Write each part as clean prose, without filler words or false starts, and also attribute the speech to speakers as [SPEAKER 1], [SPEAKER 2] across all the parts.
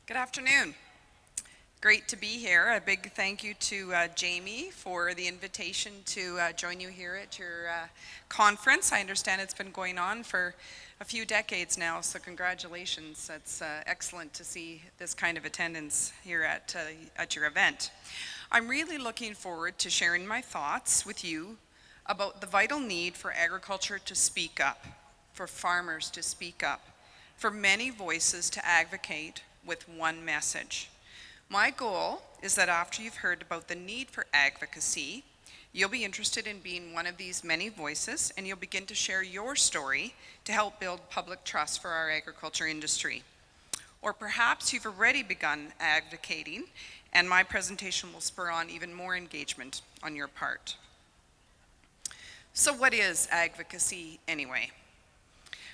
[SPEAKER 1] Good afternoon. Great to be here. A big thank you to Jamie for the invitation to join you here at your conference. I understand it's been going on for a few decades now, so congratulations. It's excellent to see this kind of attendance here at your event. I'm really looking forward to sharing my thoughts with you about the vital need for agriculture to speak up, for farmers to speak up, for many voices to advocate with one message. My goal is that after you've heard about the need for advocacy, you'll be interested in being one of these many voices, and you'll begin to share your story to help build public trust for our agriculture industry. Or perhaps you've already begun advocating, and my presentation will spur on even more engagement on your part. So what is advocacy anyway?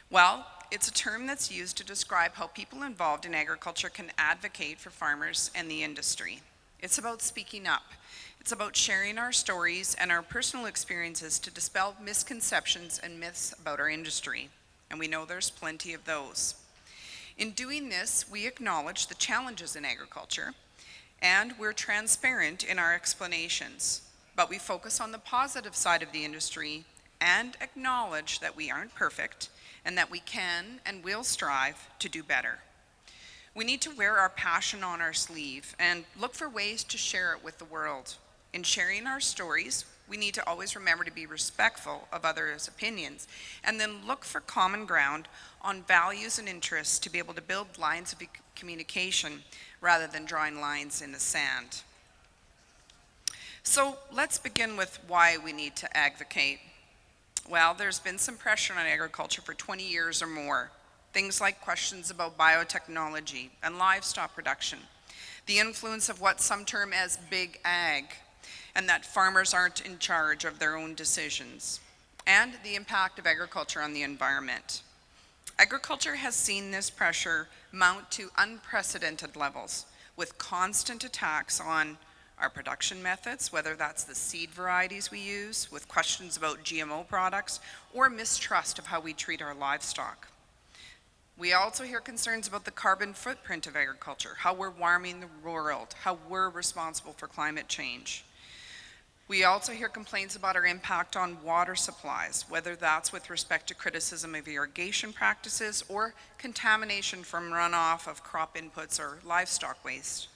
[SPEAKER 1] Well, it's a term that's used to describe how people involved in agriculture can advocate for farmers and the industry. It's about speaking up. It's about sharing our stories and our personal experiences to dispel misconceptions and myths about our industry. And we know there's plenty of those. In doing this, we acknowledge the challenges in agriculture, and we're transparent in our explanations. But we focus on the positive side of the industry and acknowledge that we aren't perfect, and that we can and will strive to do better. We need to wear our passion on our sleeve and look for ways to share it with the world. In sharing our stories, we need to always remember to be respectful of others' opinions, and then look for common ground on values and interests to be able to build lines of communication rather than drawing lines in the sand. So let's begin with why we need to advocate. Well, there's been some pressure on agriculture for 20 years or more. Things like questions about biotechnology and livestock production, the influence of what some term as big ag, and that farmers aren't in charge of their own decisions, and the impact of agriculture on the environment. Agriculture has seen this pressure mount to unprecedented levels, with constant attacks on our production methods, whether that's the seed varieties we use, with questions about GMO products, or mistrust of how we treat our livestock. We also hear concerns about the carbon footprint of agriculture, how we're warming the world, how we're responsible for climate change. We also hear complaints about our impact on water supplies, whether that's with respect to criticism of irrigation practices or contamination from runoff of crop inputs or livestock waste.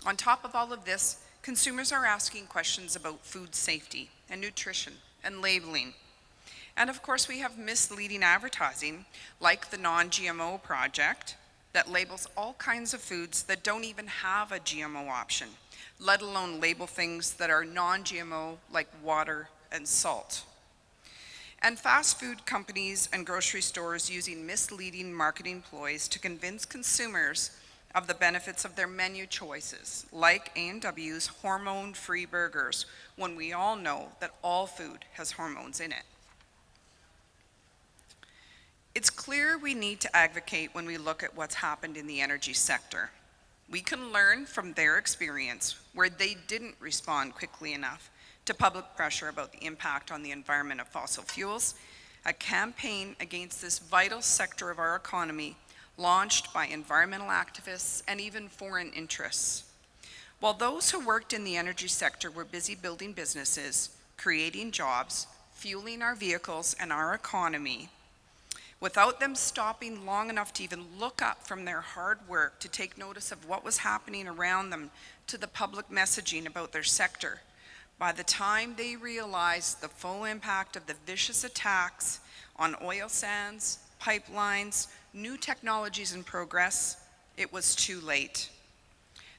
[SPEAKER 1] On top of all of this, consumers are asking questions about food safety and nutrition and labeling. And of course, we have misleading advertising, like the non-GMO project, that labels all kinds of foods that don't even have a GMO option, let alone label things that are non-GMO, like water and salt. And fast food companies and grocery stores using misleading marketing ploys to convince consumers of the benefits of their menu choices, like A&W's hormone-free burgers, when we all know that all food has hormones in it. It's clear we need to advocate when we look at what's happened in the energy sector. We can learn from their experience where they didn't respond quickly enough to public pressure about the impact on the environment of fossil fuels, a campaign against this vital sector of our economy launched by environmental activists and even foreign interests. While those who worked in the energy sector were busy building businesses, creating jobs, fueling our vehicles and our economy, without them stopping long enough to even look up from their hard work to take notice of what was happening around them to the public messaging about their sector, by the time they realized the full impact of the vicious attacks on oil sands, pipelines, new technologies in progress, it was too late.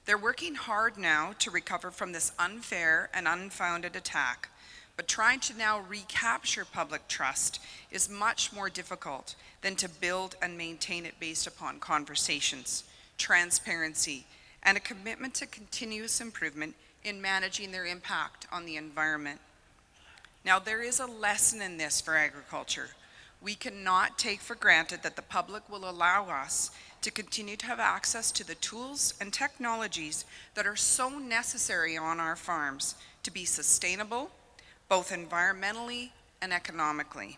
[SPEAKER 1] They're working hard now to recover from this unfair and unfounded attack, but trying to now recapture public trust is much more difficult than to build and maintain it based upon conversations, transparency, and a commitment to continuous improvement in managing their impact on the environment. Now, there is a lesson in this for agriculture. We cannot take for granted that the public will allow us to continue to have access to the tools and technologies that are so necessary on our farms to be sustainable, both environmentally and economically.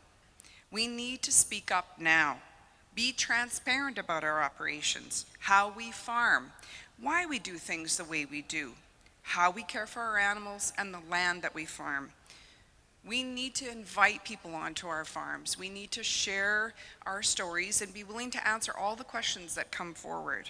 [SPEAKER 1] We need to speak up now. Be transparent about our operations, how we farm, why we do things the way we do, how we care for our animals and the land that we farm. We need to invite people onto our farms. We need to share our stories and be willing to answer all the questions that come forward.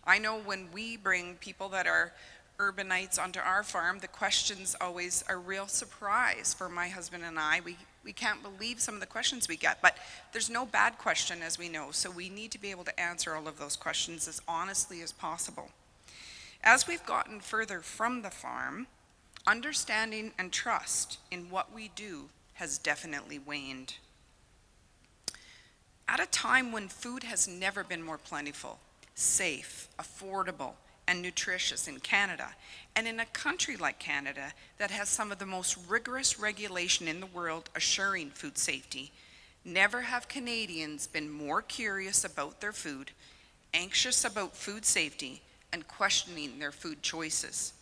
[SPEAKER 1] I know when we bring people that are urbanites onto our farm, the questions always a real surprise for my husband and I. We can't believe some of the questions we get, but there's no bad question, as we know, so we need to be able to answer all of those questions as honestly as possible. As we've gotten further from the farm, understanding and trust in what we do has definitely waned. At a time when food has never been more plentiful, safe, affordable, and nutritious in Canada, and in a country like Canada that has some of the most rigorous regulation in the world assuring food safety, never have Canadians been more curious about their food, anxious about food safety, and questioning their food choices.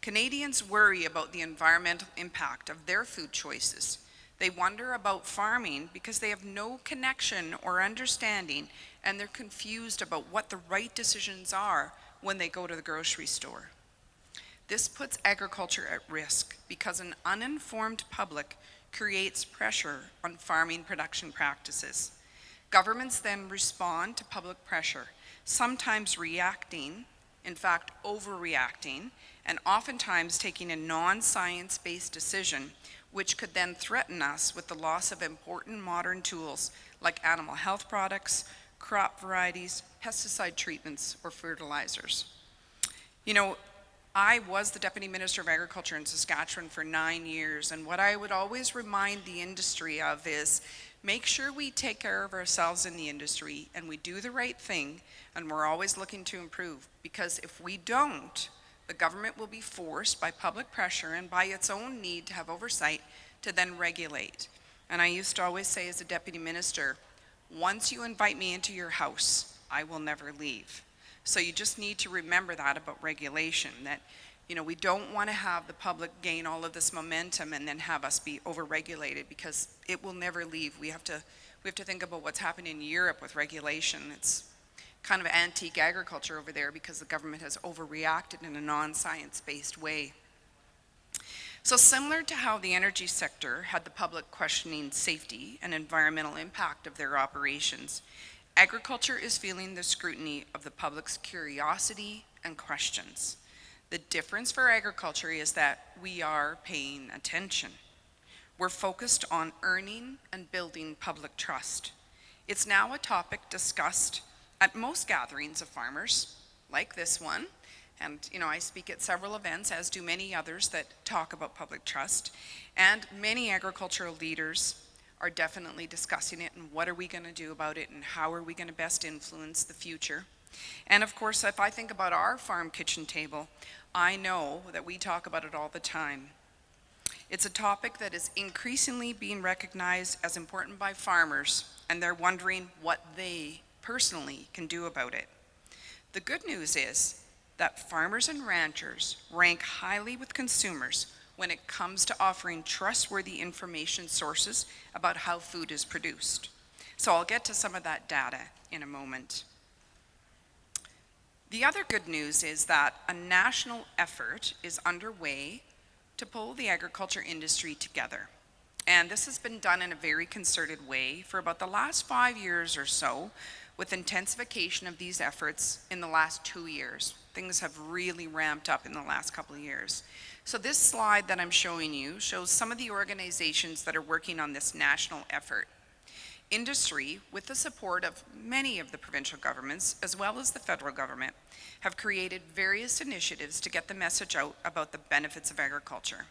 [SPEAKER 1] Canadians worry about the environmental impact of their food choices. They wonder about farming because they have no connection or understanding, and they're confused about what the right decisions are when they go to the grocery store. This puts agriculture at risk because an uninformed public creates pressure on farming production practices. Governments then respond to public pressure, sometimes reacting, in fact overreacting, and oftentimes taking a non-science-based decision which could then threaten us with the loss of important modern tools like animal health products, crop varieties, pesticide treatments, or fertilizers. You know, I was the Deputy Minister of Agriculture in Saskatchewan for 9 years, and what I would always remind the industry of is make sure we take care of ourselves in the industry and we do the right thing, and we're always looking to improve, because if we don't, the government will be forced by public pressure and by its own need to have oversight to then regulate. And I used to always say as a Deputy Minister, once you invite me into your house, I will never leave. So you just need to remember that about regulation, that we don't want to have the public gain all of this momentum and then have us be overregulated, because it will never leave. We have to think about what's happening in Europe with regulation. It's kind of antique agriculture over there because the government has overreacted in a non-science-based way. So similar to how the energy sector had the public questioning safety and environmental impact of their operations, agriculture is feeling the scrutiny of the public's curiosity and questions. The difference for agriculture is that we are paying attention. We're focused on earning and building public trust. It's now a topic discussed at most gatherings of farmers, like this one, and I speak at several events, as do many others that talk about public trust, and many agricultural leaders are definitely discussing it and what are we going to do about it and how are we going to best influence the future. And of course, if I think about our farm kitchen table, I know that we talk about it all the time. It's a topic that is increasingly being recognized as important by farmers, and they're wondering what they personally can do about it. The good news is that farmers and ranchers rank highly with consumers when it comes to offering trustworthy information sources about how food is produced. So I'll get to some of that data in a moment. The other good news is that a national effort is underway to pull the agriculture industry together. And this has been done in a very concerted way for about the last 5 years or so, with intensification of these efforts in the last 2 years. Things have really ramped up in the last couple of years. So this slide that I'm showing you shows some of the organizations that are working on this national effort. Industry, with the support of many of the provincial governments, as well as the federal government, have created various initiatives to get the message out about the benefits of agriculture.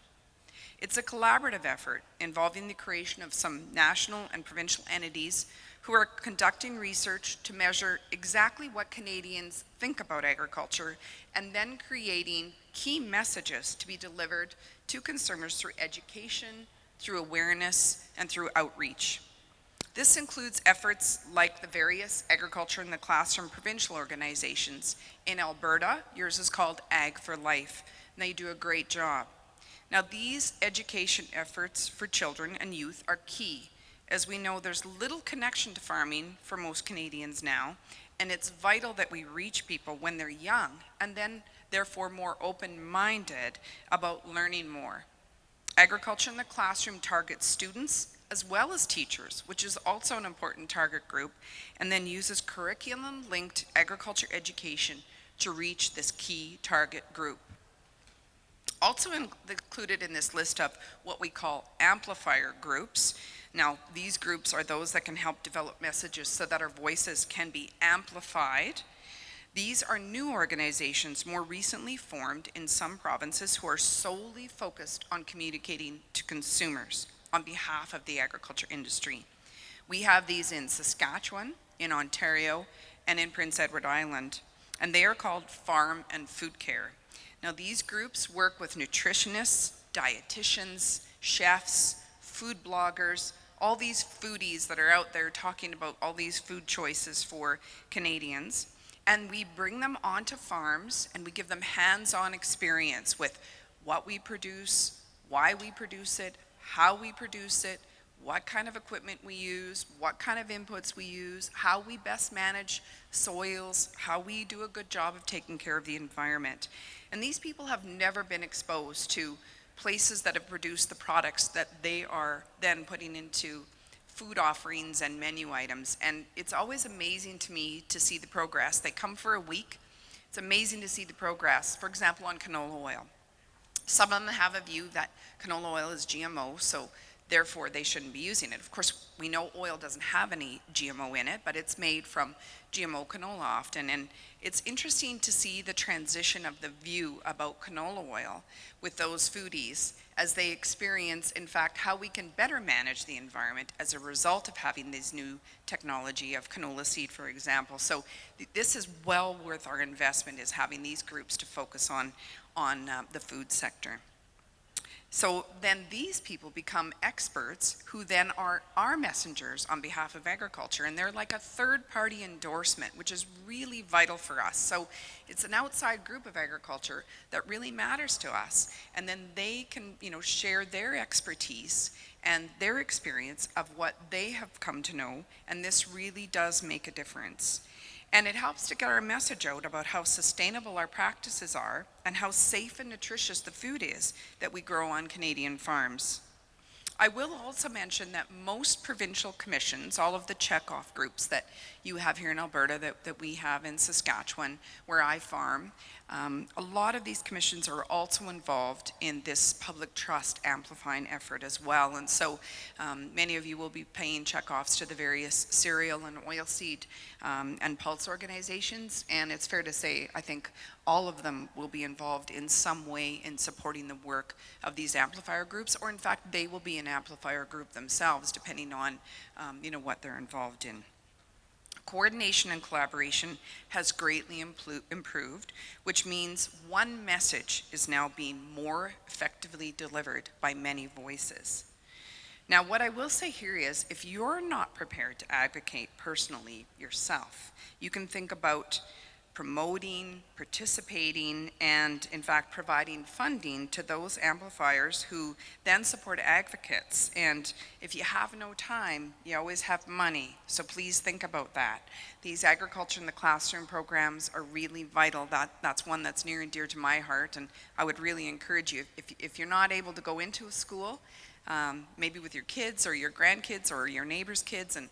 [SPEAKER 1] It's a collaborative effort involving the creation of some national and provincial entities who are conducting research to measure exactly what Canadians think about agriculture, and then creating key messages to be delivered to consumers through education, through awareness, and through outreach. This includes efforts like the various Agriculture in the Classroom provincial organizations. In Alberta, yours is called Ag for Life, and they do a great job. Now, these education efforts for children and youth are key As we know, there's little connection to farming for most Canadians now, and it's vital that we reach people when they're young and then therefore more open-minded about learning more. Agriculture in the classroom targets students as well as teachers, which is also an important target group, and then uses curriculum-linked agriculture education to reach this key target group. Also included in this list of what we call amplifier groups. Now, these groups are those that can help develop messages so that our voices can be amplified. These are new organizations more recently formed in some provinces who are solely focused on communicating to consumers on behalf of the agriculture industry. We have these in Saskatchewan, in Ontario, and in Prince Edward Island, and they are called Farm and Food Care. Now, these groups work with nutritionists, dietitians, chefs, food bloggers, all these foodies that are out there talking about all these food choices for Canadians. And we bring them onto farms and we give them hands-on experience with what we produce, why we produce it, how we produce it, what kind of equipment we use, what kind of inputs we use, how we best manage soils, how we do a good job of taking care of the environment. And these people have never been exposed to places that have produced the products that they are then putting into food offerings and menu items. And it's always amazing to me to see the progress. They come for a week. It's amazing to see the progress. For example, on canola oil. Some of them have a view that canola oil is GMO, so therefore they shouldn't be using it. Of course, we know oil doesn't have any GMO in it, but it's made from GMO canola often. And it's interesting to see the transition of the view about canola oil with those foodies as they experience, in fact, how we can better manage the environment as a result of having this new technology of canola seed, for example. So this is well worth our investment, is having these groups to focus on the food sector. So then these people become experts who then are our messengers on behalf of agriculture, and they're like a third-party endorsement, which is really vital for us. So it's an outside group of agriculture that really matters to us, and then they can, share their expertise and their experience of what they have come to know, and this really does make a difference. And it helps to get our message out about how sustainable our practices are and how safe and nutritious the food is that we grow on Canadian farms. I will also mention that most provincial commissions, all of the checkoff groups that you have here in Alberta, that we have in Saskatchewan, where I farm, a lot of these commissions are also involved in this public trust amplifying effort as well. And so many of you will be paying checkoffs to the various cereal and oilseed and pulse organizations. And it's fair to say, I think all of them will be involved in some way in supporting the work of these amplifier groups, or in fact, they will be an amplifier group themselves, depending on what they're involved in. Coordination and collaboration has greatly improved, which means one message is now being more effectively delivered by many voices. Now, what I will say here is, if you're not prepared to advocate personally yourself, you can think about promoting, participating, and in fact providing funding to those amplifiers who then support advocates. And if you have no time, you always have money, so please think about that. These agriculture in the classroom programs are really vital. That's one that's near and dear to my heart, and I would really encourage you, if you're not able to go into a school, maybe with your kids or your grandkids or your neighbors' kids, and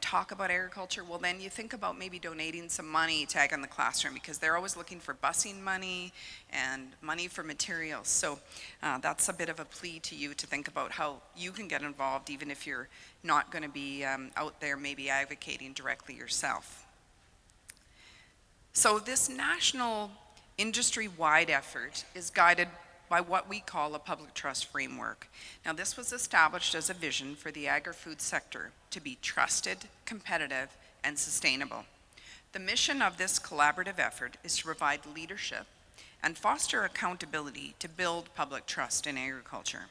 [SPEAKER 1] talk about agriculture, well then you think about maybe donating some money to Ag in the Classroom, because they're always looking for busing money and money for materials. So that's a bit of a plea to you to think about how you can get involved, even if you're not going to be out there maybe advocating directly yourself. So this national industry-wide effort is guided by what we call a public trust framework. Now, this was established as a vision for the agri-food sector to be trusted, competitive, and sustainable. The mission of this collaborative effort is to provide leadership and foster accountability to build public trust in agriculture.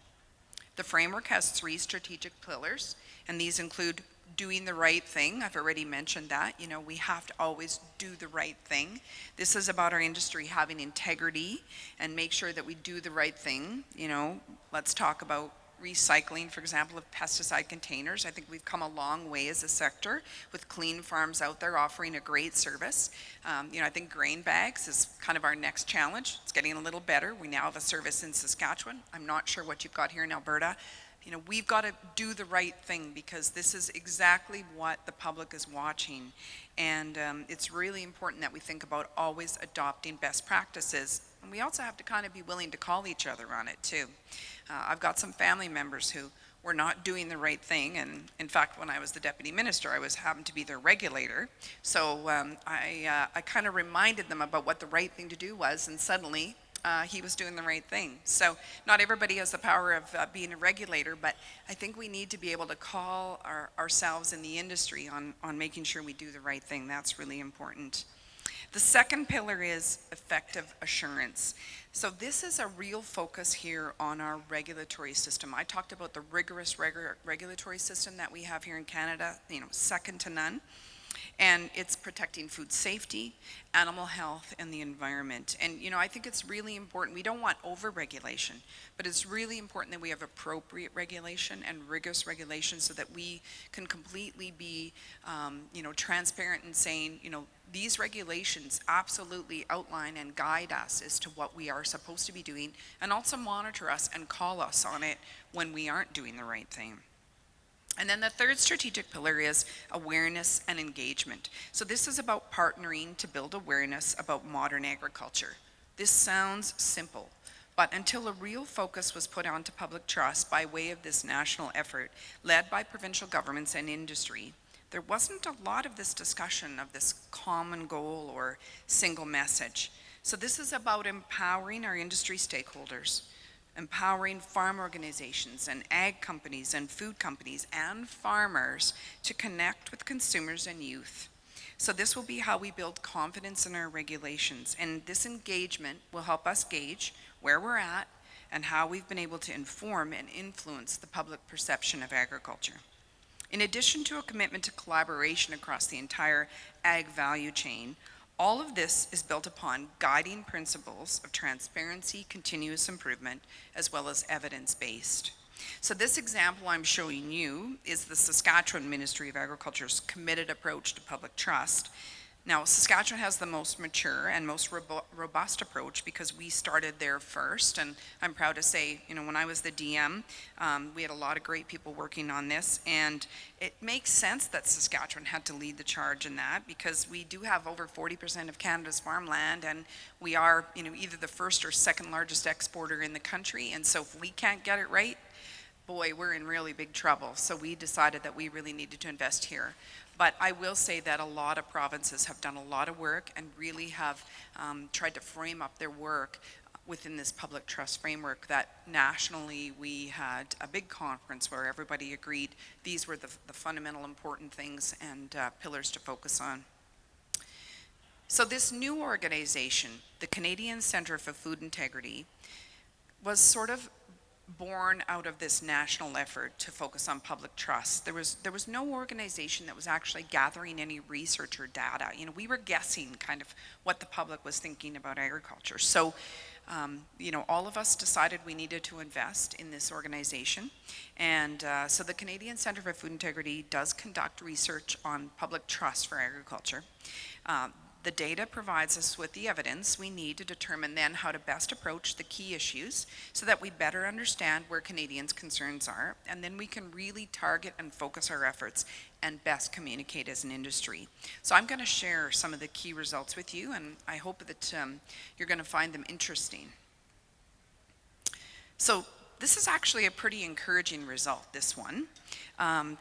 [SPEAKER 1] The framework has 3 strategic pillars, and these include doing the right thing. I've already mentioned that. We have to always do the right thing. This is about our industry having integrity and make sure that we do the right thing. Let's talk about recycling, for example, of pesticide containers. I think we've come a long way as a sector with clean farms out there offering a great service. I think grain bags is kind of our next challenge. It's getting a little better. We now have a service in Saskatchewan. I'm not sure what you've got here in Alberta. We've got to do the right thing because this is exactly what the public is watching. And it's really important that we think about always adopting best practices. And we also have to kind of be willing to call each other on it too. I've got some family members who were not doing the right thing. And in fact, when I was the deputy minister, I happened to be their regulator. So I kind of reminded them about what the right thing to do was, and suddenly he was doing the right thing. So not everybody has the power of being a regulator, but I think we need to be able to call ourselves in the industry on making sure we do the right thing. That's really important. The second pillar is effective assurance. So this is a real focus here on our regulatory system. I talked about the rigorous regulatory system that we have here in Canada, second to none. And it's protecting food safety, animal health, and the environment. And I think it's really important. We don't want over-regulation, but it's really important that we have appropriate regulation and rigorous regulation so that we can completely be, transparent in saying, these regulations absolutely outline and guide us as to what we are supposed to be doing, and also monitor us and call us on it when we aren't doing the right thing. And then the third strategic pillar is awareness and engagement. So this is about partnering to build awareness about modern agriculture. This sounds simple, but until a real focus was put onto public trust by way of this national effort led by provincial governments and industry, there wasn't a lot of this discussion of this common goal or single message. So this is about empowering our industry stakeholders, empowering farm organizations and ag companies and food companies and farmers to connect with consumers and youth. So this will be how we build confidence in our regulations, and this engagement will help us gauge where we're at and how we've been able to inform and influence the public perception of agriculture. In addition to a commitment to collaboration across the entire ag value chain, all of this is built upon guiding principles of transparency, continuous improvement, as well as evidence-based. So this example I'm showing you is the Saskatchewan Ministry of Agriculture's committed approach to public trust. Now, Saskatchewan has the most mature and most robust approach because we started there first, and I'm proud to say, when I was the DM, we had a lot of great people working on this, and it makes sense that Saskatchewan had to lead the charge in that because we do have over 40% of Canada's farmland, and we are, either the first or second largest exporter in the country, and so if we can't get it right, boy, we're in really big trouble. So we decided that we really needed to invest here. But I will say that a lot of provinces have done a lot of work and really have tried to frame up their work within this public trust framework that nationally we had a big conference where everybody agreed these were the fundamental important things and pillars to focus on. So this new organization, the Canadian Centre for Food Integrity, was sort of born out of this national effort to focus on public trust. There was no organization that was actually gathering any research or data. We were guessing kind of what the public was thinking about agriculture. So, all of us decided we needed to invest in this organization. And so the Canadian Centre for Food Integrity does conduct research on public trust for agriculture. The data provides us with the evidence we need to determine then how to best approach the key issues so that we better understand where Canadians' concerns are, and then we can really target and focus our efforts and best communicate as an industry. So I'm going to share some of the key results with you, and I hope that you're going to find them interesting. So this is actually a pretty encouraging result, this one.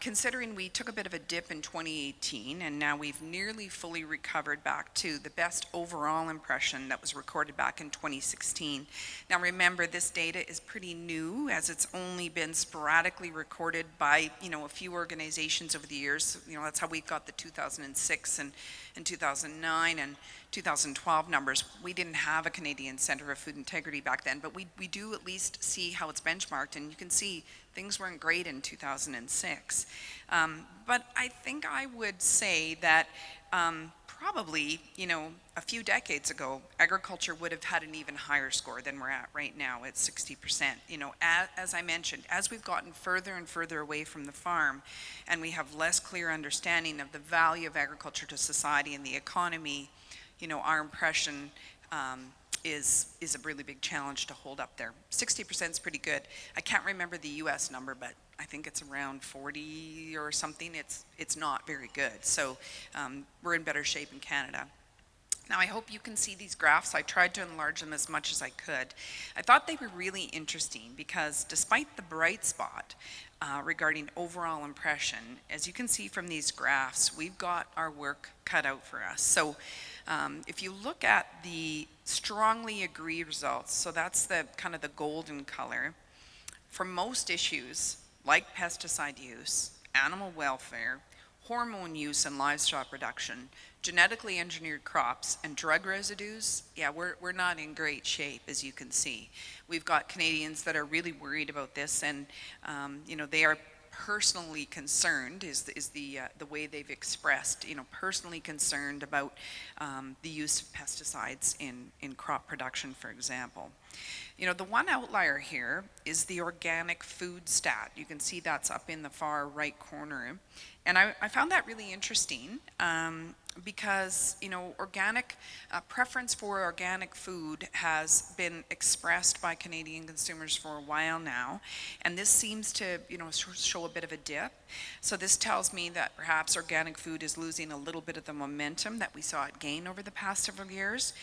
[SPEAKER 1] Considering we took a bit of a dip in 2018 and now we've nearly fully recovered back to the best overall impression that was recorded back in 2016. Now remember, this data is pretty new as it's only been sporadically recorded by a few organizations over the years. That's how we got the 2006 and 2009 and 2012 numbers. We didn't have a Canadian Centre for Food Integrity back then, but we do at least see how it's benchmarked, and you can see things weren't great in 2006. But I think I would say that probably, a few decades ago, agriculture would have had an even higher score than we're at right now at 60%. As I mentioned, as we've gotten further and further away from the farm and we have less clear understanding of the value of agriculture to society and the economy, our impression is a really big challenge to hold up there. 60% is pretty good. I can't remember the US number, but I think it's around 40 or something. It's not very good. So we're in better shape in Canada. Now I hope you can see these graphs. I tried to enlarge them as much as I could. I thought they were really interesting because despite the bright spot regarding overall impression, as you can see from these graphs, we've got our work cut out for us. So if you look at the strongly agree results, so that's the kind of the golden color, for most issues like pesticide use, animal welfare, hormone use and livestock production, genetically engineered crops, and drug residues, yeah, we're not in great shape, as you can see. We've got Canadians that are really worried about this, and they are personally concerned, is the way they've expressed, personally concerned about the use of pesticides in crop production, for example. The one outlier here is the organic food stat. You can see that's up in the far right corner. And I found that really interesting because, organic preference for organic food has been expressed by Canadian consumers for a while now. And this seems to, show a bit of a dip. So this tells me that perhaps organic food is losing a little bit of the momentum that we saw it gain over the past several years.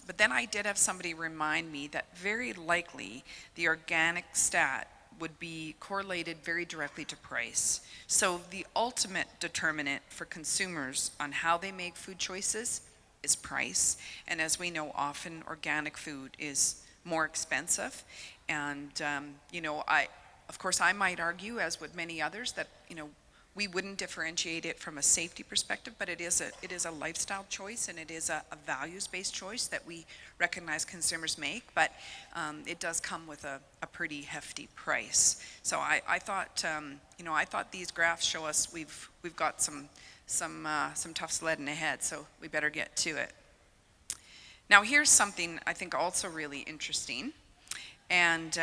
[SPEAKER 1] But then I did have somebody remind me that very likely the organic stat would be correlated very directly to price. So the ultimate determinant for consumers on how they make food choices is price. And as we know, often organic food is more expensive. And, of course, I might argue, as would many others, that, we wouldn't differentiate it from a safety perspective, but it is a lifestyle choice, and it is a values-based choice that we recognize consumers make, but it does come with a pretty hefty price. So I thought these graphs show us we've got some tough sledding ahead, so we better get to it. Now here's something I think also really interesting, and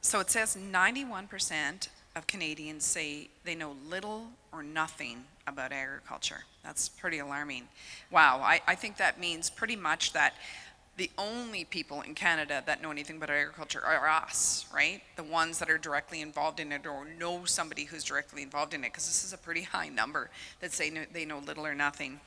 [SPEAKER 1] so it says 91% of Canadians say they know little or nothing about agriculture. That's pretty alarming. Wow, I think that means pretty much that the only people in Canada that know anything about agriculture are us, right? The ones that are directly involved in it or know somebody who's directly involved in it, because this is a pretty high number that say they know little or nothing.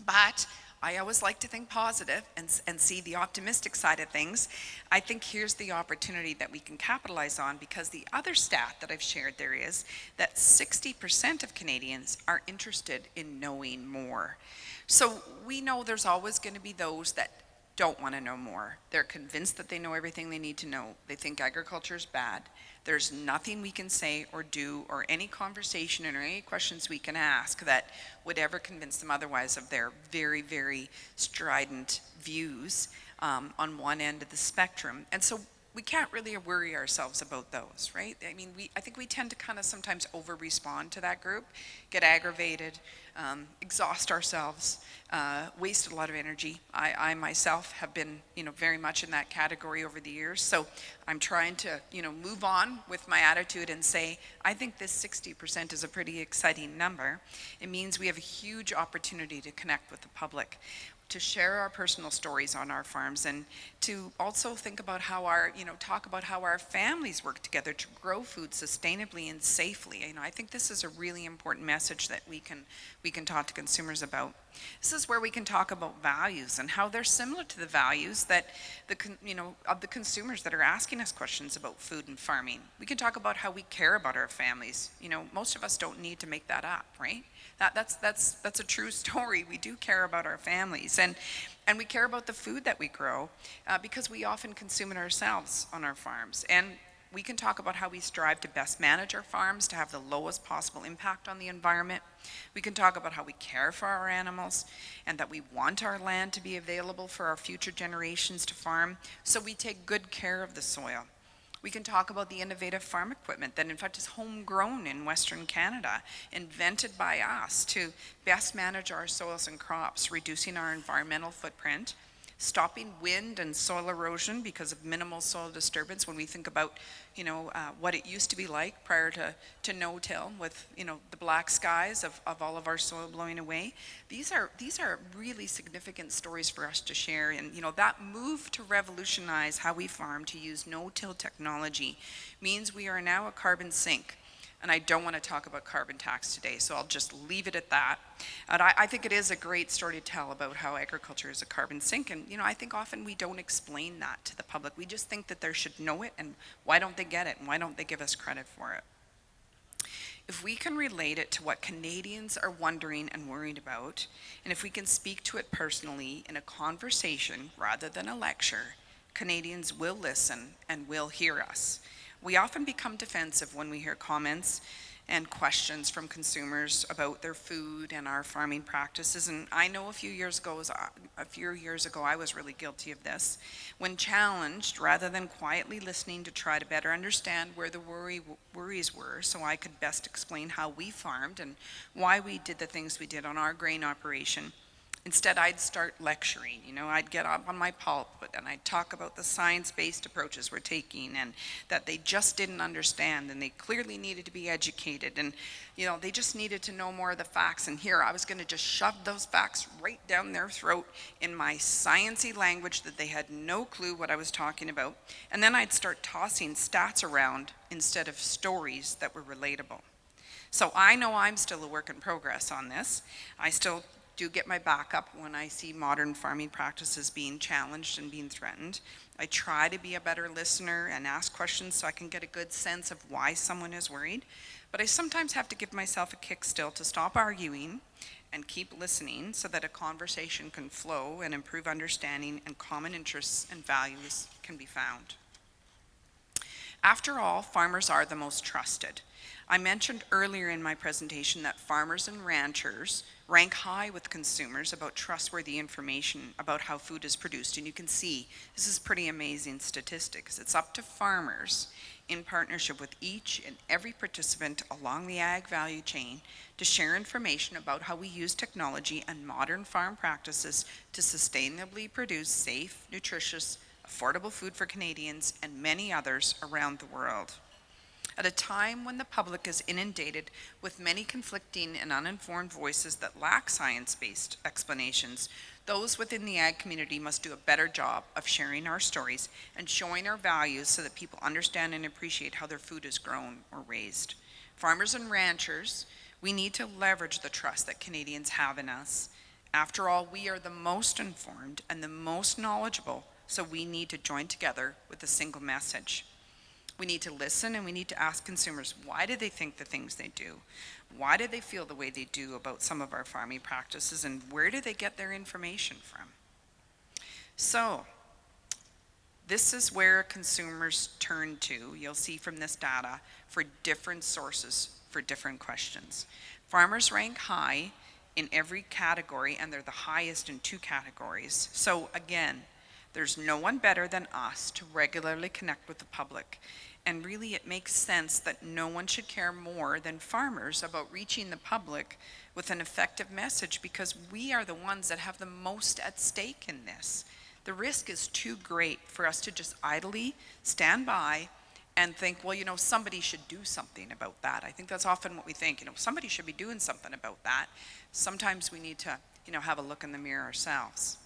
[SPEAKER 1] But I always like to think positive and see the optimistic side of things. I think here's the opportunity that we can capitalize on, because the other stat that I've shared there is that 60% of Canadians are interested in knowing more. So we know there's always going to be those that don't want to know more. They're convinced that they know everything they need to know. They think agriculture is bad. There's nothing we can say or do or any conversation or any questions we can ask that would ever convince them otherwise of their very, very strident views on one end of the spectrum. And so we can't really worry ourselves about those, right? I mean, I think we tend to kind of sometimes over-respond to that group, get aggravated, exhaust ourselves, waste a lot of energy. I myself have been, very much in that category over the years. So I'm trying to, move on with my attitude and say, I think this 60% is a pretty exciting number. It means we have a huge opportunity to connect with the public, to share our personal stories on our farms, and to also think about how talk about how our families work together to grow food sustainably and safely. I think this is a really important message that we can talk to consumers about. This is where we can talk about values and how they're similar to the values that of the consumers that are asking us questions about food and farming. We can talk about how we care about our families. Most of us don't need to make that up, right? That's a true story. We do care about our families, and we care about the food that we grow because we often consume it ourselves on our farms. And we can talk about how we strive to best manage our farms to have the lowest possible impact on the environment. We can talk about how we care for our animals and that we want our land to be available for our future generations to farm, so we take good care of the soil. We can talk about the innovative farm equipment that in fact is homegrown in Western Canada, invented by us to best manage our soils and crops, reducing our environmental footprint, stopping wind and soil erosion because of minimal soil disturbance. When we think about, what it used to be like prior to no-till with, the black skies of all of our soil blowing away. These are really significant stories for us to share. And, that move to revolutionize how we farm to use no-till technology means we are now a carbon sink. And I don't want to talk about carbon tax today, so I'll just leave it at that. And I think it is a great story to tell about how agriculture is a carbon sink. And, I think often we don't explain that to the public. We just think that they should know it, and why don't they get it, and why don't they give us credit for it? If we can relate it to what Canadians are wondering and worried about, and if we can speak to it personally in a conversation rather than a lecture, Canadians will listen and will hear us. We often become defensive when we hear comments and questions from consumers about their food and our farming practices. And I know a few years ago I was really guilty of this. When challenged, rather than quietly listening to try to better understand where the worries were so I could best explain how we farmed and why we did the things we did on our grain operation, instead, I'd start lecturing. I'd get up on my pulpit and I'd talk about the science-based approaches we're taking and that they just didn't understand and they clearly needed to be educated and, they just needed to know more of the facts. And here I was going to just shove those facts right down their throat in my sciencey language that they had no clue what I was talking about. And then I'd start tossing stats around instead of stories that were relatable. So I know I'm still a work in progress on this. I still do get my back up when I see modern farming practices being challenged and being threatened. I try to be a better listener and ask questions so I can get a good sense of why someone is worried. But I sometimes have to give myself a kick still to stop arguing and keep listening so that a conversation can flow and improve understanding and common interests and values can be found. After all, farmers are the most trusted. I mentioned earlier in my presentation that farmers and ranchers rank high with consumers about trustworthy information about how food is produced. And you can see this is pretty amazing statistics. It's up to farmers in partnership with each and every participant along the ag value chain to share information about how we use technology and modern farm practices to sustainably produce safe, nutritious, affordable food for Canadians and many others around the world. At a time when the public is inundated with many conflicting and uninformed voices that lack science-based explanations, those within the ag community must do a better job of sharing our stories and showing our values so that people understand and appreciate how their food is grown or raised. Farmers and ranchers, we need to leverage the trust that Canadians have in us. After all, we are the most informed and the most knowledgeable, so we need to join together with a single message. We need to listen and we need to ask consumers, why do they think the things they do? Why do they feel the way they do about some of our farming practices, and where do they get their information from? So, this is where consumers turn to, you'll see from this data, for different sources for different questions. Farmers rank high in every category, and they're the highest in 2 categories. So again, there's no one better than us to regularly connect with the public. And really it makes sense that no one should care more than farmers about reaching the public with an effective message, because we are the ones that have the most at stake in this. The risk is too great for us to just idly stand by and think, well, somebody should do something about that. I think that's often what we think, somebody should be doing something about that. Sometimes we need to, have a look in the mirror ourselves.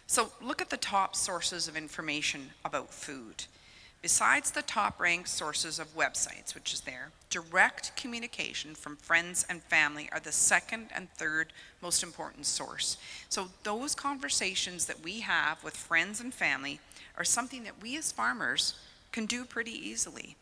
[SPEAKER 1] So look at the top sources of information about food. Besides the top-ranked sources of websites, which is there, direct communication from friends and family are the second and third most important source. So those conversations that we have with friends and family are something that we as farmers can do pretty easily.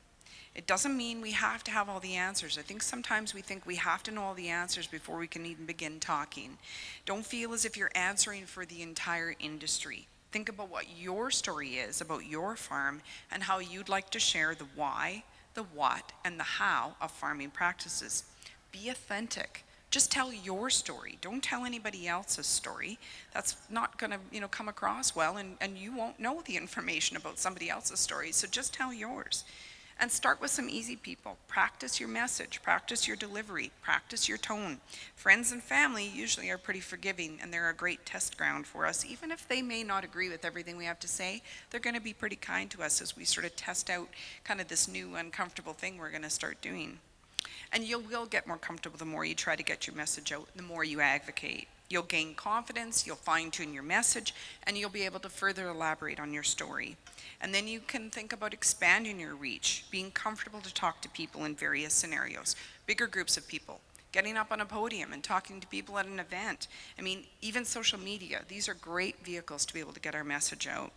[SPEAKER 1] It doesn't mean we have to have all the answers. I think sometimes we think we have to know all the answers before we can even begin talking. Don't feel as if you're answering for the entire industry. Think about what your story is about your farm and how you'd like to share the why, the what, and the how of farming practices. Be authentic. Just tell your story. Don't tell anybody else's story. That's not going to, come across well, and you won't know the information about somebody else's story. So just tell yours. And start with some easy people. Practice your message, practice your delivery, practice your tone. Friends and family usually are pretty forgiving, and they're a great test ground for us. Even if they may not agree with everything we have to say, they're going to be pretty kind to us as we sort of test out kind of this new uncomfortable thing we're going to start doing. And you will get more comfortable the more you try to get your message out, the more you advocate. You'll gain confidence, you'll fine-tune your message, and you'll be able to further elaborate on your story. And then you can think about expanding your reach, being comfortable to talk to people in various scenarios, bigger groups of people, getting up on a podium and talking to people at an event. I mean, even social media, these are great vehicles to be able to get our message out.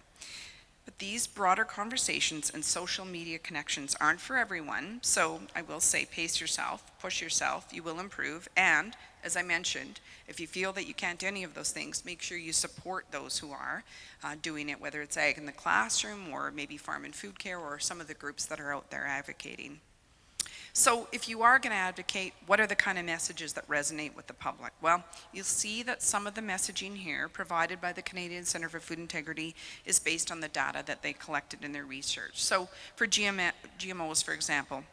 [SPEAKER 1] But these broader conversations and social media connections aren't for everyone, so I will say pace yourself, push yourself, you will improve, and as I mentioned, if you feel that you can't do any of those things, make sure you support those who are doing it, whether it's Ag in the Classroom or maybe Farm and Food Care or some of the groups that are out there advocating. So if you are going to advocate, what are the kind of messages that resonate with the public? Well, you'll see that some of the messaging here provided by the Canadian Centre for Food Integrity is based on the data that they collected in their research. So for GMOs, for example,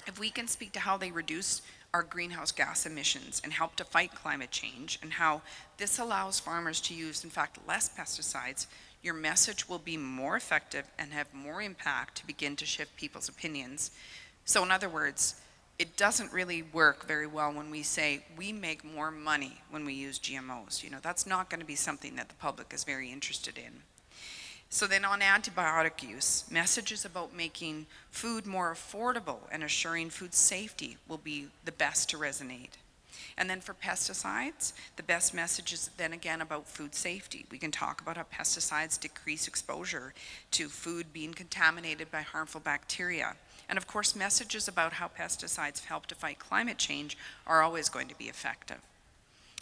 [SPEAKER 1] if we can speak to how they reduce our greenhouse gas emissions and help to fight climate change, and how this allows farmers to use, in fact, less pesticides, your message will be more effective and have more impact to begin to shift people's opinions. So in other words, it doesn't really work very well when we say we make more money when we use GMOs. That's not going to be something that the public is very interested in. So then on antibiotic use, messages about making food more affordable and assuring food safety will be the best to resonate. And then for pesticides, the best message is then again about food safety. We can talk about how pesticides decrease exposure to food being contaminated by harmful bacteria. And of course, messages about how pesticides help to fight climate change are always going to be effective.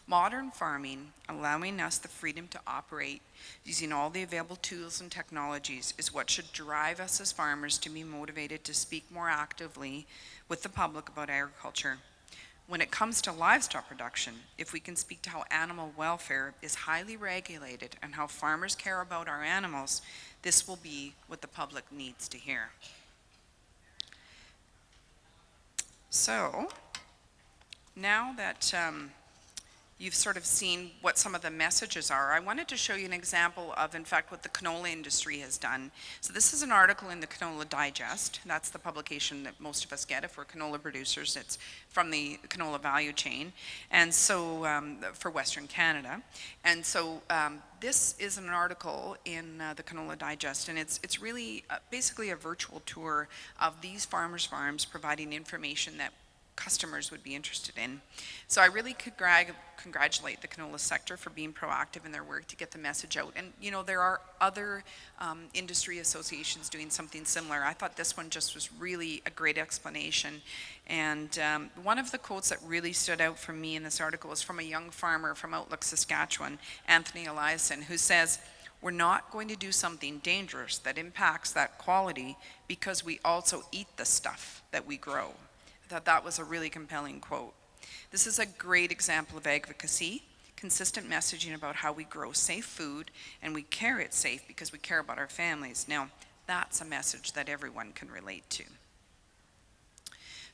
[SPEAKER 1] Modern farming, allowing us the freedom to operate using all the available tools and technologies, is what should drive us as farmers to be motivated to speak more actively with the public about agriculture. When it comes to livestock production, if we can speak to how animal welfare is highly regulated and how farmers care about our animals, this will be what the public needs to hear. So, now that you've sort of seen what some of the messages are, I wanted to show you an example of, in fact, what the canola industry has done. So this is an article in the Canola Digest. That's the publication that most of us get if we're canola producers. It's from the canola value chain, and so for Western Canada. And so this is an article in the Canola Digest, and it's really basically a virtual tour of these farmers' farms, providing information that customers would be interested in. So I really congratulate the canola sector for being proactive in their work to get the message out. And there are other industry associations doing something similar. I thought this one just was really a great explanation. And one of the quotes that really stood out for me in this article was from a young farmer from Outlook, Saskatchewan, Anthony Eliason, who says, "We're not going to do something dangerous that impacts that quality because we also eat the stuff that we grow." I thought that was a really compelling quote. This is a great example of advocacy, consistent messaging about how we grow safe food and we care it safe because we care about our families. Now, that's a message that everyone can relate to.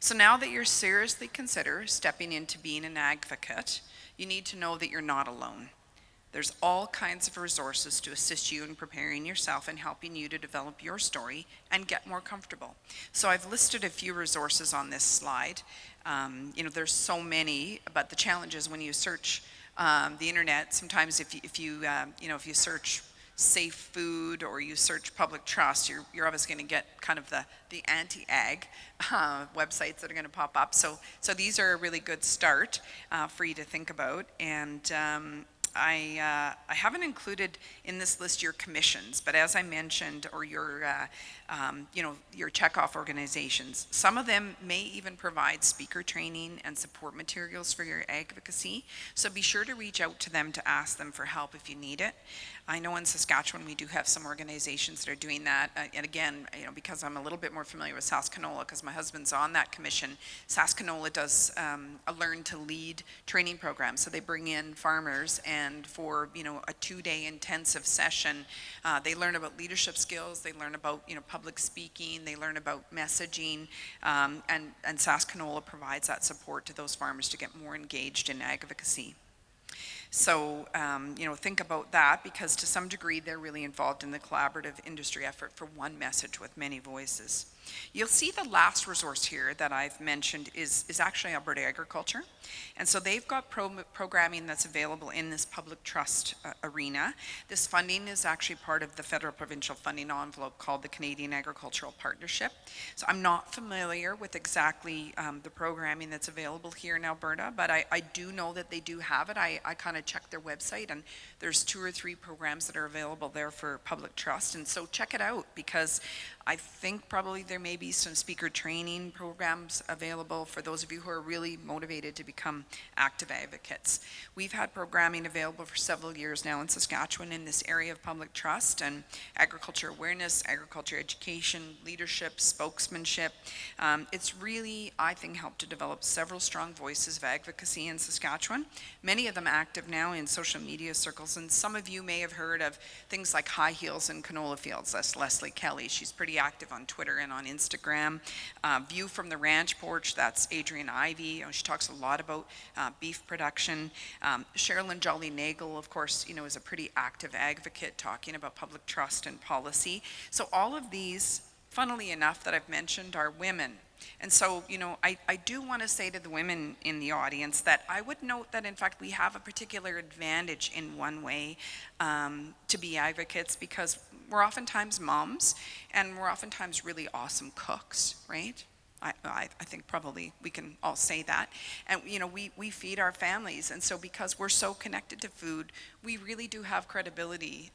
[SPEAKER 1] So now that you're seriously consider stepping into being an advocate, you need to know that you're not alone. There's all kinds of resources to assist you in preparing yourself and helping you to develop your story and get more comfortable. So I've listed a few resources on this slide. There's so many, but the challenge is when you search the internet, sometimes if you search safe food or you search public trust, you're obviously going to get kind of the anti-ag websites that are going to pop up. So these are a really good start for you to think about. And I haven't included in this list your commissions, but as I mentioned, or your, your checkoff organizations, some of them may even provide speaker training and support materials for your advocacy. So be sure to reach out to them to ask them for help if you need it. I know in Saskatchewan we do have some organizations that are doing that, and again, because I'm a little bit more familiar with Canola, because my husband's on that commission, Canola does a Learn to Lead training program. So they bring in farmers, and for a 2-day intensive session, they learn about leadership skills, they learn about public speaking, they learn about messaging, and Canola provides that support to those farmers to get more engaged in advocacy. So, think about that, because to some degree they're really involved in the collaborative industry effort for one message with many voices. You'll see the last resource here that I've mentioned is actually Alberta Agriculture. And so they've got programming that's available in this public trust arena. This funding is actually part of the federal provincial funding envelope called the Canadian Agricultural Partnership. So I'm not familiar with exactly the programming that's available here in Alberta, but I do know that they do have it. I kind of checked their website, and there's 2 or 3 programs that are available there for public trust. And so check it out, because I think probably there may be some speaker training programs available for those of you who are really motivated to become active advocates. We've had programming available for several years now in Saskatchewan in this area of public trust and agriculture awareness, agriculture education, leadership, spokesmanship. It's really, I think, helped to develop several strong voices of advocacy in Saskatchewan, many of them active now in social media circles, and some of you may have heard of things like High Heels and Canola Fields. That's Leslie Kelly. She's pretty active on Twitter and on Instagram. View from the Ranch Porch, that's Adrienne Ivy. She talks a lot about beef production. Sherilyn Jolly-Nagel, of course, is a pretty active advocate talking about public trust and policy. So all of these, funnily enough, that I've mentioned are women. And so, I do want to say to the women in the audience that I would note that, in fact, we have a particular advantage in one way to be advocates, because we're oftentimes moms, and we're oftentimes really awesome cooks, right? I think probably we can all say that. And we feed our families, and so because we're so connected to food, we really do have credibility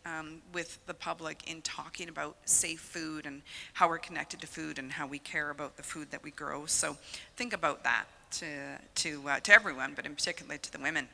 [SPEAKER 1] with the public in talking about safe food and how we're connected to food and how we care about the food that we grow. So think about that to everyone, but in particular to the women.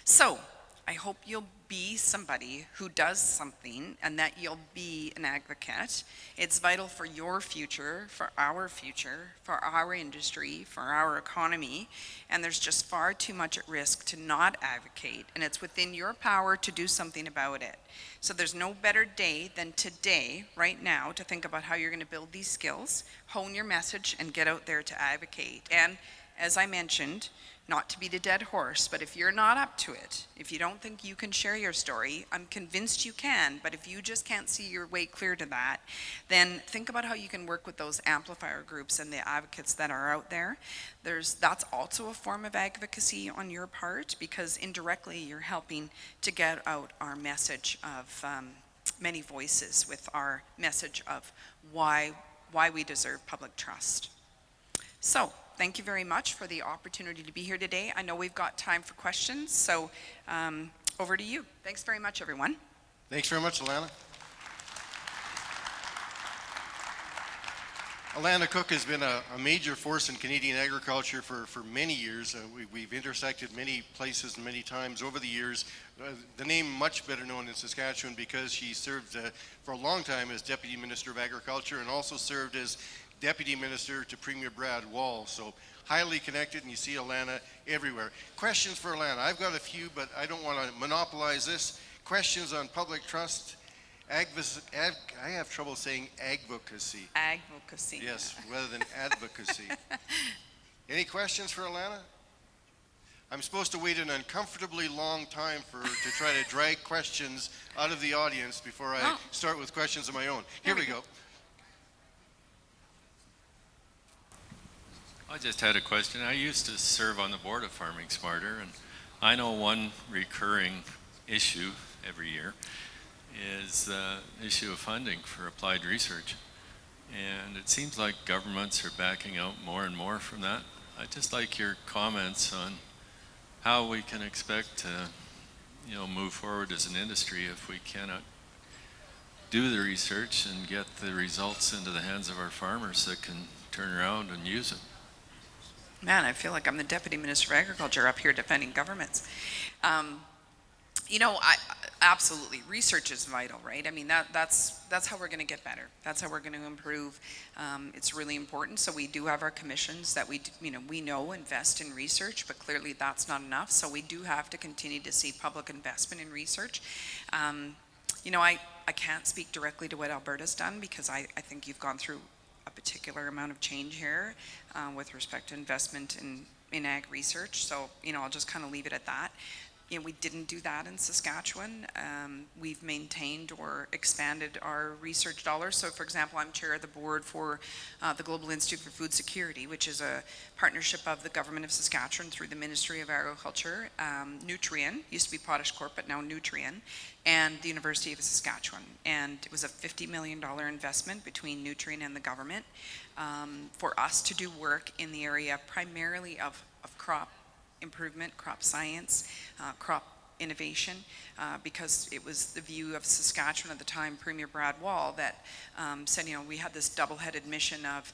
[SPEAKER 1] So I hope you'll be somebody who does something, and that you'll be an advocate. It's vital for your future, for our industry, for our economy, and there's just far too much at risk to not advocate, and it's within your power to do something about it. So there's no better day than today, right now, to think about how you're going to build these skills, hone your message, and get out there to advocate. And as I mentioned, not to beat a dead horse, but if you're not up to it, if you don't think you can share your story, I'm convinced you can, but if you just can't see your way clear to that, then think about how you can work with those amplifier groups and the advocates that are out there. That's also a form of advocacy on your part, because indirectly you're helping to get out our message of many voices, with our message of why we deserve public trust. So, thank you very much for the opportunity to be here today. I know we've got time for questions, so over to you. Thanks very much, everyone.
[SPEAKER 2] Thanks very much, Alanna. Alanna Koch has been a major force in Canadian agriculture for many years. We've intersected many places and many times over the years. The name much better known in Saskatchewan because she served for a long time as Deputy Minister of Agriculture, and also served as Deputy Minister to Premier Brad Wall. So highly connected, and you see Alanna everywhere. Questions for Alanna? I've got a few, but I don't want to monopolize this. Questions on public trust. I have trouble saying advocacy.
[SPEAKER 1] Agvocacy.
[SPEAKER 2] Yes, rather than advocacy. Any questions for Alanna? I'm supposed to wait an uncomfortably long time to try to drag questions out of the audience before I start with questions of my own. Here we go.
[SPEAKER 3] I just had a question. I used to serve on the board of Farming Smarter, and I know one recurring issue every year is the issue of funding for applied research. And it seems like governments are backing out more and more from that. I'd just like your comments on how we can expect to move forward as an industry if we cannot do the research and get the results into the hands of our farmers that can turn around and use it.
[SPEAKER 1] Man, I feel like I'm the Deputy Minister of Agriculture up here defending governments. Absolutely, research is vital, right? I mean, that's how we're going to get better. That's how we're going to improve. It's really important. So we do have our commissions that we know invest in research, but clearly that's not enough. So we do have to continue to see public investment in research. I can't speak directly to what Alberta's done because I think you've gone through a particular amount of change here with respect to investment in ag research. So, I'll just kind of leave it at that. We didn't do that in Saskatchewan. We've maintained or expanded our research dollars. So, for example, I'm chair of the board for the Global Institute for Food Security, which is a partnership of the Government of Saskatchewan through the Ministry of Agriculture, Nutrien, used to be Potash Corp, but now Nutrien, and the University of Saskatchewan. And it was a $50 million investment between Nutrien and the government for us to do work in the area primarily of crop improvement, crop science, crop innovation, because it was the view of Saskatchewan at the time, Premier Brad Wall, that said, we had this double-headed mission of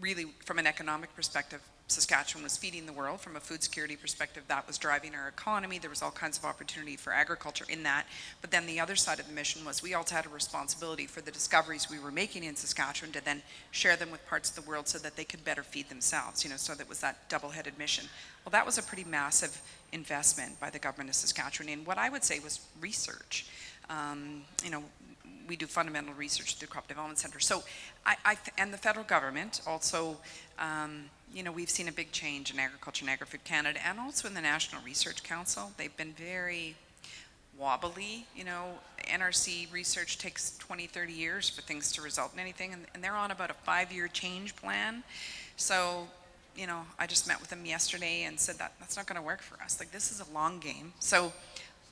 [SPEAKER 1] really, from an economic perspective, Saskatchewan was feeding the world. From a food security perspective, that was driving our economy. There was all kinds of opportunity for agriculture in that. But then the other side of the mission was we also had a responsibility for the discoveries we were making in Saskatchewan to then share them with parts of the world so that they could better feed themselves, so that was that double-headed mission. Well, that was a pretty massive investment by the government of Saskatchewan in what I would say was research. We do fundamental research through the Crop Development Center. So and the federal government also, we've seen a big change in Agriculture and Agri-Food Canada and also in the National Research Council. They've been very wobbly. NRC research takes 20, 30 years for things to result in anything, and they're on about a 5-year change plan. So, I just met with them yesterday and said that's not going to work for us. Like, this is a long game. So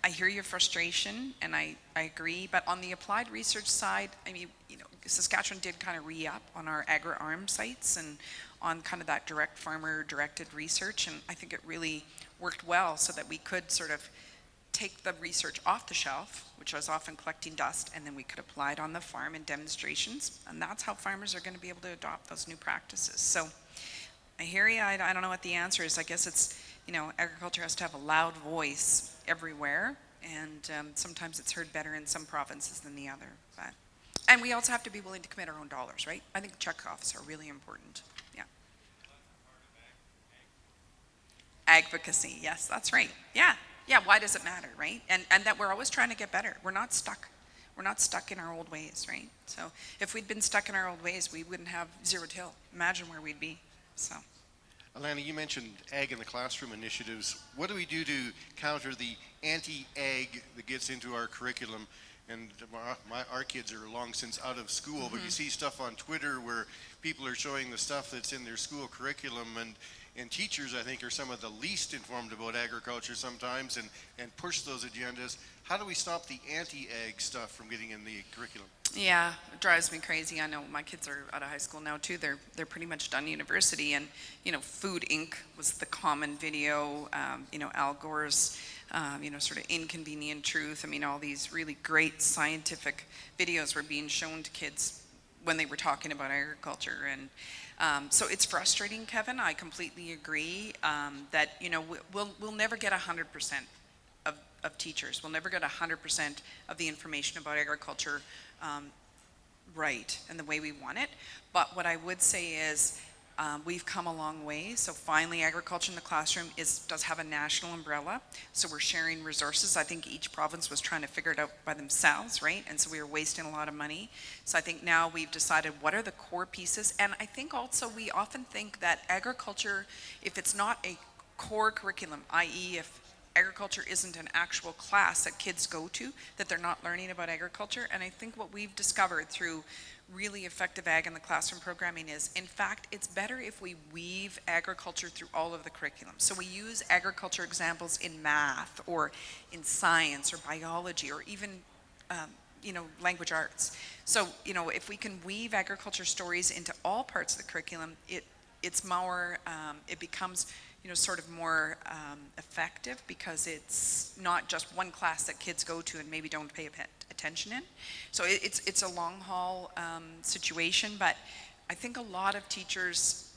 [SPEAKER 1] I hear your frustration, and I agree, but on the applied research side, Saskatchewan did kind of re-up on our agri-arm sites and on kind of that direct farmer-directed research, and I think it really worked well so that we could sort of take the research off the shelf, which was often collecting dust, and then we could apply it on the farm in demonstrations, and that's how farmers are going to be able to adopt those new practices. So I hear you. I don't know what the answer is. I guess it's, agriculture has to have a loud voice everywhere, and sometimes it's heard better in some provinces than the other. And we also have to be willing to commit our own dollars, right? I think checkoffs are really important. Yeah. Advocacy, yes, that's right. Yeah. Why does it matter, right? And that we're always trying to get better. We're not stuck. We're not stuck in our old ways, right? So if we'd been stuck in our old ways, we wouldn't have zero-till. Imagine where we'd be. So.
[SPEAKER 2] Alanna, you mentioned Ag in the Classroom initiatives. What do we do to counter the anti-ag that gets into our curriculum? And our kids are long since out of school, but you see stuff on Twitter where people are showing the stuff that's in their school curriculum, and teachers, I think, are some of the least informed about agriculture sometimes and push those agendas. How do we stop the anti-ag stuff from getting in the curriculum?
[SPEAKER 1] Yeah, it drives me crazy. I know my kids are out of high school now too. They're pretty much done university, and Food Inc. was the common video. Al Gore's sort of Inconvenient Truth. All these really great scientific videos were being shown to kids when they were talking about agriculture, and so it's frustrating, Kevin. I completely agree that we'll never get 100% of teachers. We'll never get 100% of the information about agriculture right and the way we want it. But what I would say is we've come a long way. So finally, agriculture in the classroom does have a national umbrella. So we're sharing resources. I think each province was trying to figure it out by themselves, right? And so we were wasting a lot of money. So I think now we've decided what are the core pieces. And I think also we often think that agriculture, if it's not a core curriculum, i.e. if agriculture isn't an actual class that kids go to, that they're not learning about agriculture. And I think what we've discovered through really effective ag in the classroom programming is, in fact, it's better if we weave agriculture through all of the curriculum. So we use agriculture examples in math or in science or biology or even language arts. So if we can weave agriculture stories into all parts of the curriculum, it's more, it becomes, sort of more effective because it's not just one class that kids go to and maybe don't pay attention in. So it's a long haul situation, but I think a lot of teachers,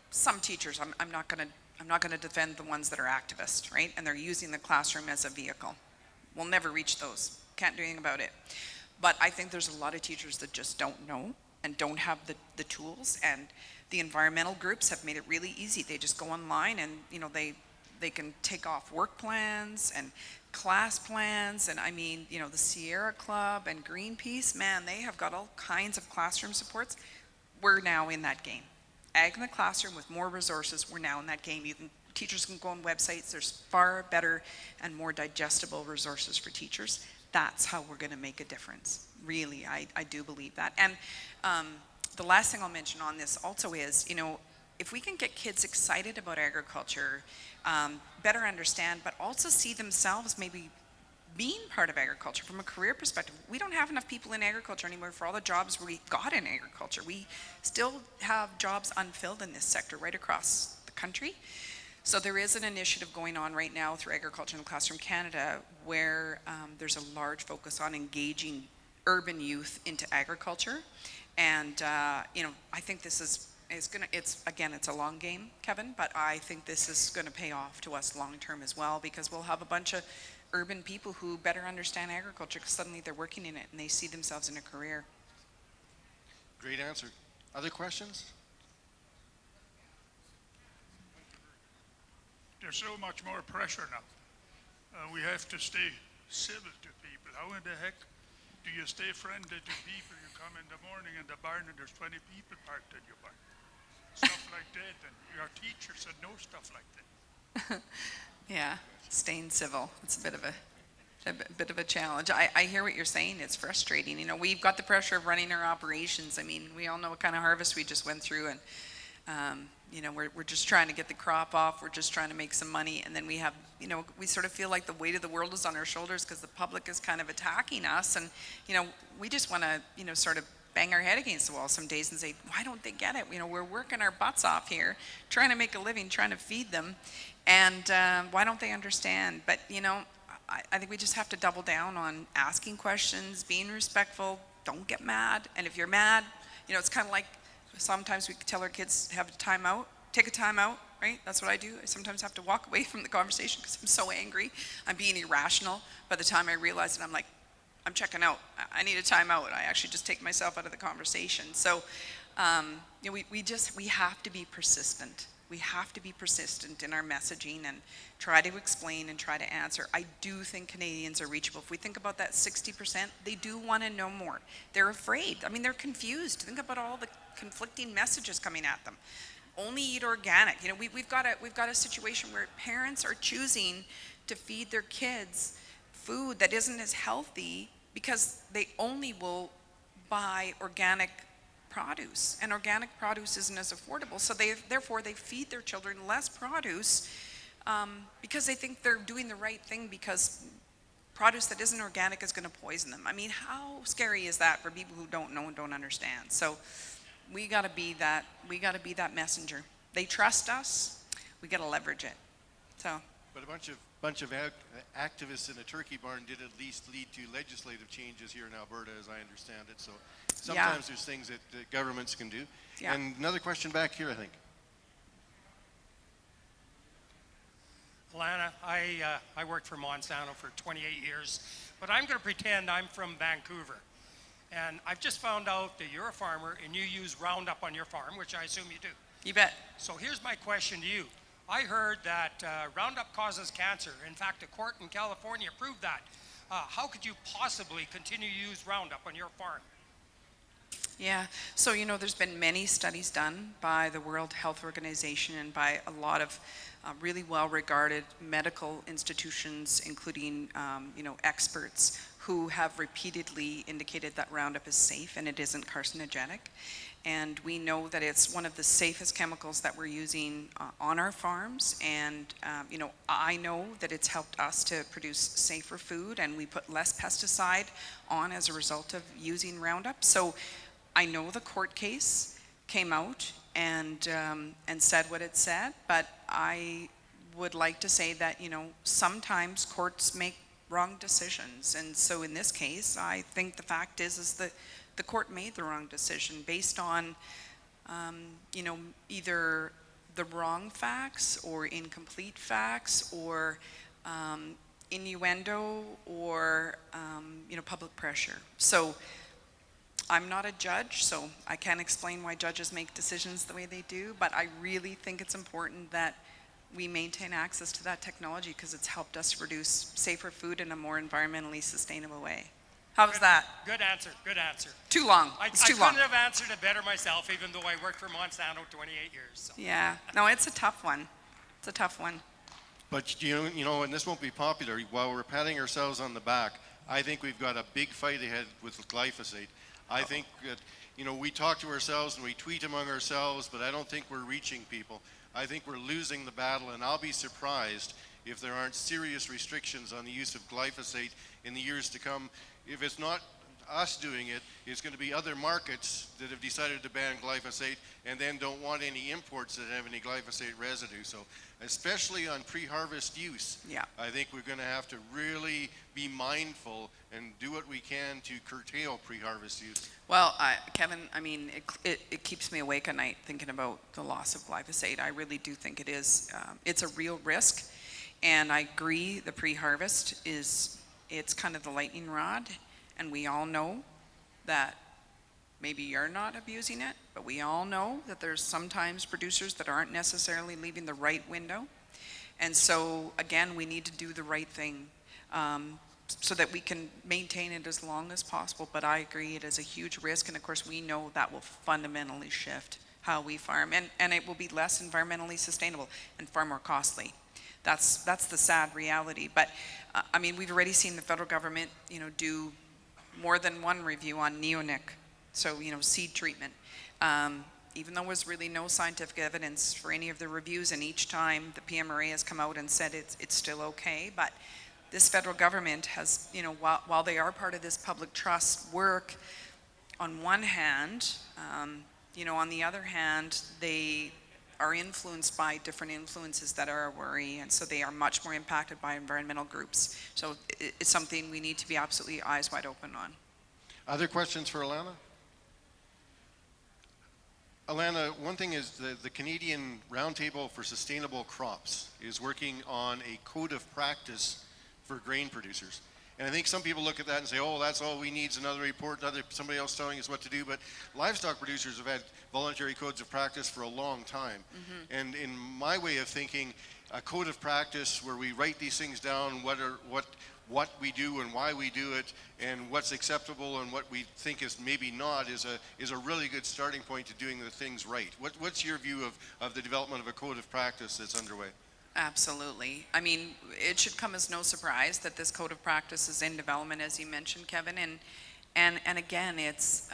[SPEAKER 1] some teachers, I'm not gonna defend the ones that are activists, right? And they're using the classroom as a vehicle. We'll never reach those. Can't do anything about it. But I think there's a lot of teachers that just don't know and don't have the tools, and the environmental groups have made it really easy. They just go online and they can take off work plans and class plans, and I mean, the Sierra Club and Greenpeace, man, they have got all kinds of classroom supports. We're now in that game. Ag in the classroom with more resources, we're now in that game. Teachers can go on websites. There's far better and more digestible resources for teachers. That's how we're going to make a difference. Really, I do believe that. And the last thing I'll mention on this also is, if we can get kids excited about agriculture, better understand, but also see themselves maybe being part of agriculture from a career perspective. We don't have enough people in agriculture anymore for all the jobs we got in agriculture. We still have jobs unfilled in this sector right across the country. So there is an initiative going on right now through Agriculture in the Classroom Canada where there's a large focus on engaging urban youth into agriculture. And I think this is gonna, it's a long game, Kevin, but I think this is gonna pay off to us long term as well, because we'll have a bunch of urban people who better understand agriculture because suddenly they're working in it and they see themselves in a career.
[SPEAKER 2] Great answer. Other questions?
[SPEAKER 4] There's so much more pressure now. We have to stay civil to people. How in the heck do you stay friendly to people? You come in the morning in the barn and there's 20 people parked in your barn. Stuff like that, and your teacher said no stuff like that.
[SPEAKER 1] Yeah, staying civil. It's a bit of a challenge. I hear what you're saying. It's frustrating. We've got the pressure of running our operations. I mean, we all know what kind of harvest we just went through, and we're just trying to get the crop off. We're just trying to make some money, and then we have, we sort of feel like the weight of the world is on our shoulders because the public is kind of attacking us, and we just want to, sort of bang our head against the wall some days and say, why don't they get it? We're working our butts off here, trying to make a living, trying to feed them, and why don't they understand? But I think we just have to double down on asking questions, being respectful. Don't get mad, and if you're mad, it's kind of like sometimes we tell our kids have a time out, take a time out, right? That's what I do. I sometimes have to walk away from the conversation because I'm so angry. I'm being irrational. By the time I realize it, I'm like, I'm checking out. I need a time out. I actually just take myself out of the conversation. So, we have to be persistent. We have to be persistent in our messaging and try to explain and try to answer. I do think Canadians are reachable. If we think about that 60%, they do want to know more. They're afraid. I mean, they're confused. Think about all the conflicting messages coming at them. Only eat organic. We've got a situation where parents are choosing to feed their kids food that isn't as healthy because they only will buy organic produce, and organic produce isn't as affordable, so therefore they feed their children less produce because they think they're doing the right thing, because produce that isn't organic is going to poison them. I mean, how scary is that for people who don't know and don't understand? So we got to be that messenger. They trust us. We got to leverage it. So.
[SPEAKER 2] But a bunch of activists in a turkey barn did at least lead to legislative changes here in Alberta, as I understand it. So sometimes there's things that governments can do. Yeah. And another question back here, I think.
[SPEAKER 5] Alanna, I worked for Monsanto for 28 years, but I'm going to pretend I'm from Vancouver. And I've just found out that you're a farmer and you use Roundup on your farm, which I assume you do.
[SPEAKER 1] You bet.
[SPEAKER 5] So here's my question to you. I heard that Roundup causes cancer. In fact, a court in California proved that. How could you possibly continue to use Roundup on your farm?
[SPEAKER 1] Yeah, so there's been many studies done by the World Health Organization and by a lot of really well-regarded medical institutions, including experts who have repeatedly indicated that Roundup is safe and it isn't carcinogenic. And we know that it's one of the safest chemicals that we're using on our farms. And I know that it's helped us to produce safer food, and we put less pesticide on as a result of using Roundup. So I know the court case came out and said what it said, but I would like to say that, you know, sometimes courts make wrong decisions, and so in this case, I think the fact is that the court made the wrong decision based on, you know, either the wrong facts or incomplete facts or innuendo or, you know, public pressure. So I'm not a judge, so I can't explain why judges make decisions the way they do, but I really think it's important that we maintain access to that technology because it's helped us produce safer food in a more environmentally sustainable way. How was that?
[SPEAKER 5] Good answer, good answer.
[SPEAKER 1] Too long.
[SPEAKER 5] I
[SPEAKER 1] It's too
[SPEAKER 5] couldn't
[SPEAKER 1] long.
[SPEAKER 5] have answered it better myself, even though I worked for Monsanto 28 years. So.
[SPEAKER 1] Yeah, no, it's a tough one. It's a tough one.
[SPEAKER 2] But you know, and this won't be popular, while we're patting ourselves on the back, I think we've got a big fight ahead with glyphosate. I think that, you know, we talk to ourselves and we tweet among ourselves, but I don't think we're reaching people. I think we're losing the battle, and I'll be surprised if there aren't serious restrictions on the use of glyphosate in the years to come. If it's not us doing it, it's going to be other markets that have decided to ban glyphosate and then don't want any imports that have any glyphosate residue. So especially on pre-harvest use,
[SPEAKER 1] Yeah.
[SPEAKER 2] I think we're going to have to really be mindful and do what we can to curtail pre-harvest use.
[SPEAKER 1] Well, Kevin, I mean, it keeps me awake at night thinking about the loss of glyphosate. I really do think it is, it's a real risk. And I agree, the pre-harvest it's kind of the lightning rod. And we all know that maybe you're not abusing it, but we all know that there's sometimes producers that aren't necessarily leaving the right window. And so, again, we need to do the right thing so that we can maintain it as long as possible. But I agree, it is a huge risk. And of course, we know that will fundamentally shift how we farm. And it will be less environmentally sustainable and far more costly. That's the sad reality. But, I mean, we've already seen the federal government, you know, do more than one review on neonic, so, you know, seed treatment. Even though there was really no scientific evidence for any of the reviews, and each time the PMRA has come out and said it's still okay, but this federal government has, you know, while they are part of this public trust work, on one hand, you know, on the other hand, they are influenced by different influences that are a worry, and so they are much more impacted by environmental groups. So it's something we need to be absolutely eyes wide open on.
[SPEAKER 2] Other questions for Alanna? Alanna, one thing is the Canadian Roundtable for Sustainable Crops is working on a code of practice for grain producers. And I think some people look at that and say, oh, that's all we need is another report, somebody else telling us what to do. But livestock producers have had voluntary codes of practice for a long time. Mm-hmm. And in my way of thinking, a code of practice where we write these things down, what we do and why we do it, and what's acceptable and what we think is maybe not, is a really good starting point to doing the things right. What's your view of the development of a code of practice that's underway?
[SPEAKER 1] Absolutely. I mean, it should come as no surprise that this code of practice is in development, as you mentioned, Kevin. And again, it's,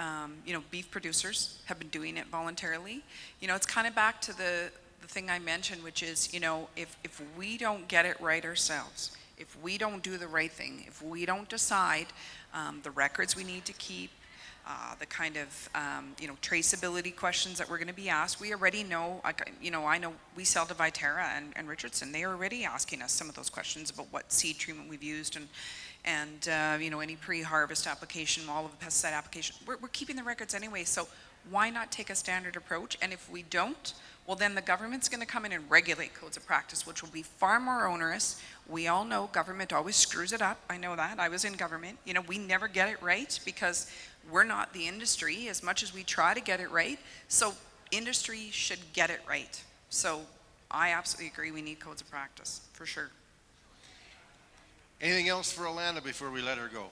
[SPEAKER 1] you know, beef producers have been doing it voluntarily. You know, it's kind of back to the thing I mentioned, which is, you know, if we don't get it right ourselves, if we don't do the right thing, if we don't decide the records we need to keep, the kind of, you know, traceability questions that we're going to be asked. We already know, you know, I know we sell to Viterra and Richardson. They are already asking us some of those questions about what seed treatment we've used and you know, any pre-harvest application, all of the pesticide application. We're keeping the records anyway, so why not take a standard approach? And if we don't, well, then the government's going to come in and regulate codes of practice, which will be far more onerous. We all know government always screws it up. I know that. I was in government. You know, we never get it right because we're not the industry as much as we try to get it right. So industry should get it right. So I absolutely agree we need codes of practice, for sure.
[SPEAKER 2] Anything else for Alanna before we let her go?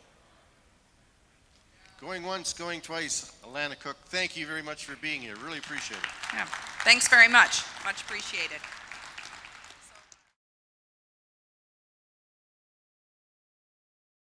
[SPEAKER 2] Going once, going twice. Alanna Koch, thank you very much for being here. Really appreciate it.
[SPEAKER 1] Yeah. Thanks very much. Much appreciated.